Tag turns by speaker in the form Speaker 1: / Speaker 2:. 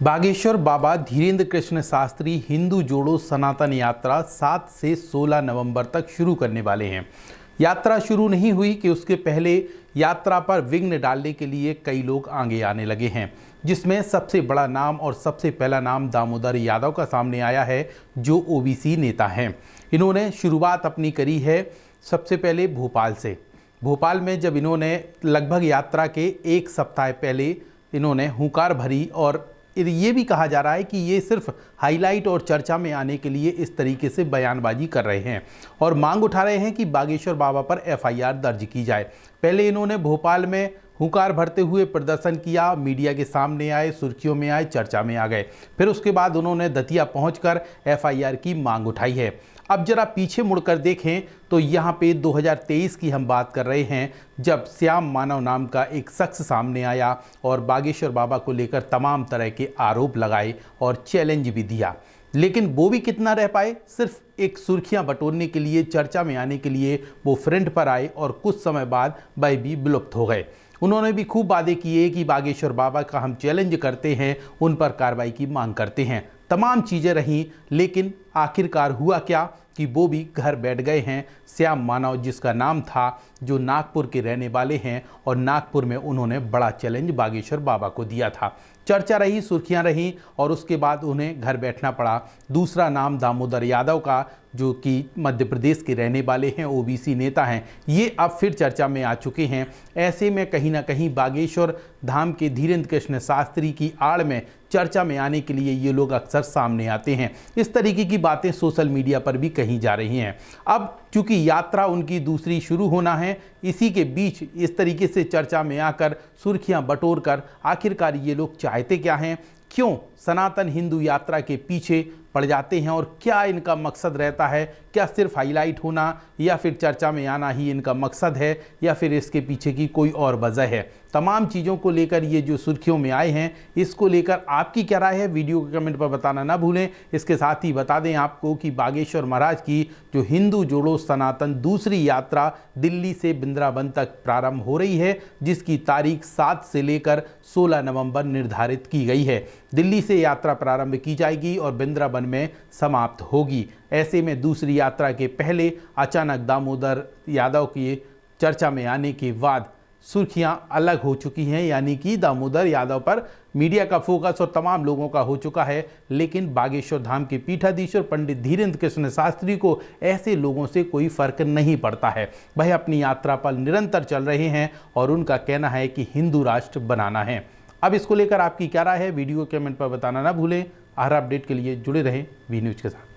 Speaker 1: बागेश्वर बाबा धीरेन्द्र कृष्ण शास्त्री हिंदू जोड़ो सनातन यात्रा 7 से 16 नवंबर तक शुरू करने वाले हैं। यात्रा शुरू नहीं हुई कि उसके पहले यात्रा पर विघ्न डालने के लिए कई लोग आगे आने लगे हैं, जिसमें सबसे बड़ा नाम और सबसे पहला नाम दामोदर यादव का सामने आया है, जो ओबीसी नेता हैं। इन्होंने शुरुआत अपनी करी है सबसे पहले भोपाल से। भोपाल में जब इन्होंने लगभग यात्रा के एक सप्ताह पहले इन्होंने हुंकार भरी, और ये भी कहा जा रहा है कि ये सिर्फ हाईलाइट और चर्चा में आने के लिए इस तरीके से बयानबाजी कर रहे हैं और मांग उठा रहे हैं कि बागेश्वर बाबा पर एफआईआर दर्ज की जाए। पहले इन्होंने भोपाल में हुंकार भरते हुए प्रदर्शन किया, मीडिया के सामने आए, सुर्खियों में आए, चर्चा में आ गए। फिर उसके बाद उन्होंने दतिया पहुंचकर एफआईआर की मांग उठाई है। अब जरा पीछे मुड़कर देखें तो यहाँ पे 2023 की हम बात कर रहे हैं, जब श्याम मानव नाम का एक शख्स सामने आया और बागेश्वर बाबा को लेकर तमाम तरह के आरोप लगाए और चैलेंज भी दिया। लेकिन वो भी कितना रह पाए, सिर्फ एक सुर्खियां बटोरने के लिए, चर्चा में आने के लिए वो फ्रंट पर आए और कुछ समय बाद वह भी विलुप्त हो गए। उन्होंने भी खूब वादे किए कि बागेश्वर बाबा का हम चैलेंज करते हैं, उन पर कार्रवाई की मांग करते हैं। तमाम चीज़ें रहीं, लेकिन आखिरकार हुआ क्या कि वो भी घर बैठ गए हैं। श्याम मानव जिसका नाम था, जो नागपुर के रहने वाले हैं, और नागपुर में उन्होंने बड़ा चैलेंज बागेश्वर बाबा को दिया था। चर्चा रही, सुर्खियां रहीं, और उसके बाद उन्हें घर बैठना पड़ा। दूसरा नाम दामोदर यादव का, जो कि मध्य प्रदेश के रहने वाले हैं, ओबीसी नेता हैं, ये अब फिर चर्चा में आ चुके हैं। ऐसे में कहीं ना कहीं बागेश्वर धाम के धीरेन्द्र कृष्ण शास्त्री की आड़ में चर्चा में आने के लिए ये लोग अक्सर सामने आते हैं। इस तरीके की बातें सोशल मीडिया पर भी कही जा रही हैं। अब चूंकि यात्रा उनकी दूसरी शुरू होना है, इसी के बीच इस तरीके से चर्चा में आकर सुर्खियां बटोर कर आखिरकार ये लोग चाहते क्या हैं, क्यों सनातन हिंदू यात्रा के पीछे पड़ जाते हैं, और क्या इनका मकसद रहता है। क्या सिर्फ हाईलाइट होना या फिर चर्चा में आना ही इनका मकसद है, या फिर इसके पीछे की कोई और वजह है। तमाम चीज़ों को लेकर ये जो सुर्खियों में आए हैं, इसको लेकर आपकी क्या राय है, वीडियो के कमेंट पर बताना ना भूलें। इसके साथ ही बता दें आपको कि बागेश्वर महाराज की जो हिंदू जोड़ो सनातन दूसरी यात्रा दिल्ली से वृंदावन तक प्रारंभ हो रही है, जिसकी तारीख 7 से लेकर 16 नवंबर निर्धारित की गई है। दिल्ली से यात्रा प्रारंभ की जाएगी और वृंदावन में समाप्त होगी। ऐसे में दूसरी यात्रा के पहले अचानक दामोदर यादव की चर्चा में आने के बाद सुर्खियां अलग हो चुकी हैं, यानी कि दामोदर यादव पर मीडिया का फोकस और तमाम लोगों का हो चुका है। लेकिन बागेश्वर धाम के पीठाधीश्वर पंडित धीरेन्द्र कृष्ण शास्त्री को ऐसे लोगों से कोई फर्क नहीं पड़ता है। वह अपनी यात्रा पर निरंतर चल रहे हैं और उनका कहना है कि हिंदू राष्ट्र बनाना है। अब इसको लेकर आपकी क्या राय है, वीडियो कमेंट पर बताना ना भूलें। हर अपडेट के लिए जुड़े रहें वी न्यूज़ के साथ।